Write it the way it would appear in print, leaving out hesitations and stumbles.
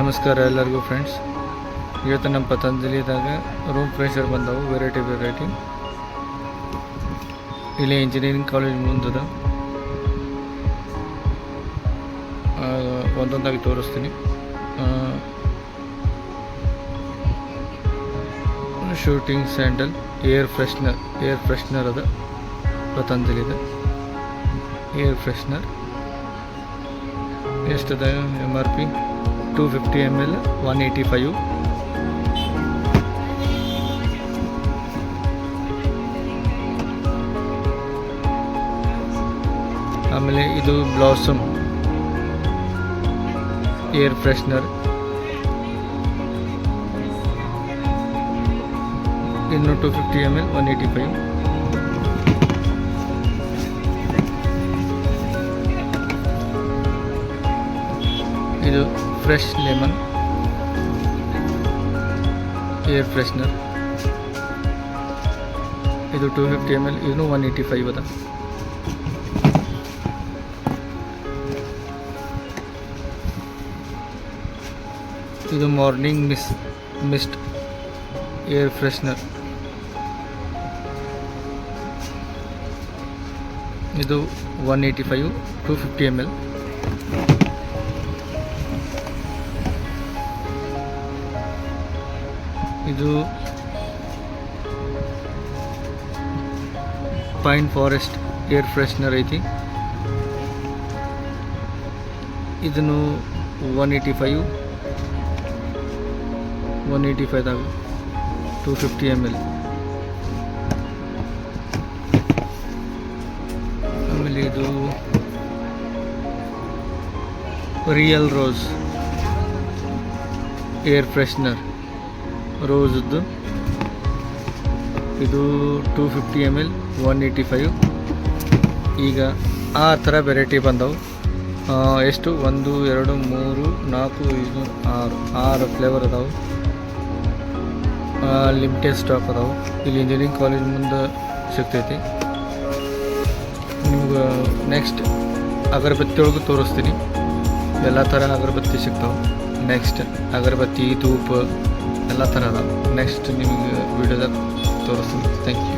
ನಮಸ್ಕಾರ ಎಲ್ಲರಿಗೂ ಫ್ರೆಂಡ್ಸ್. ಇವತ್ತು ನಮ್ಮ ಪತಂಜಲಿದಾಗ ರೂಮ್ ಫ್ರೆಶರ್ ಬಂದವು ವೆರೈಟಿ ಇಲ್ಲಿ ಇಂಜಿನಿಯರಿಂಗ್ ಕಾಲೇಜ್ ಮುಂದದ ಒಂದೊಂದಾಗಿ ತೋರಿಸ್ತೀನಿ. ಶೂಟಿಂಗ್ ಸ್ಯಾಂಡಲ್ ಏರ್ ಫ್ರೆಶ್ನರ್ ಅದ ಪತಂಜಲಿದ ಏರ್ ಫ್ರೆಶ್ನರ್. ಎಷ್ಟದ MRP 250 ml 185. ಆಮೇಲೆ ಇದು ಬ್ಲಾಸಮ್ ಏರ್ ಫ್ರೆಶ್ನರ್, ಇನ್ನು 250 ml 185. ಇದು ಫ್ರೆಶ್ ಲೆಮನ್ ಏರ್ ಫ್ರೆಶ್ನರ್, ಇದು 250 ml, ಇದನ್ನು 185 ಅದ. ಇದು ಮಾರ್ನಿಂಗ್ ಮಿಸ್ಟ್ ಏರ್ ಫ್ರೆಶ್ನರ್, ಇದು 185 250 ml. ಇದು ಪೈನ್ ಫಾರೆಸ್ಟ್ ಏರ್ ಫ್ರೆಶ್ನರ್ ಐತಿ, ಇದನ್ನು 185ದಾಗ 250 ml. ಆಮೇಲೆ ಇದು ರಿಯಲ್ ರೋಸ್ ಏರ್ ಫ್ರೆಶ್ನರ್ ರೋಸ್ದು, ಇದು 250 ml 185. ಈಗ ಆ ಥರ ವೆರೈಟಿ ಬಂದವು. ಎಷ್ಟು 1 2 3 4 5 6 ಫ್ಲೇವರ್ ಅದಾವೆ. ಲಿಮಿಟೆಡ್ ಸ್ಟಾಕ್ ಅದಾವೆ. ಇಲ್ಲಿ ಇಂಜಿನಿಯರಿಂಗ್ ಕಾಲೇಜ್ ಮುಂದೆ ಸಿಗ್ತೈತಿ. ನಿಮ್ಗೆ ನೆಕ್ಸ್ಟ್ ಅಗರಬತ್ತಿ ಒಳಗೆ ತೋರಿಸ್ತೀನಿ. ಎಲ್ಲ ಥರ ಅಗರಬತ್ತಿ ಸಿಗ್ತಾವೆ. ನೆಕ್ಸ್ಟ್ ಅಗರಬತ್ತಿ ಧೂಪ ಎಲ್ಲ ಥರ ಅದಾವೆ. ನೆಕ್ಸ್ಟ್ ನಿಮಗೆ ವಿಡಿಯೋದಾಗ ತೋರಿಸ್ತೀನಿ. Thank you.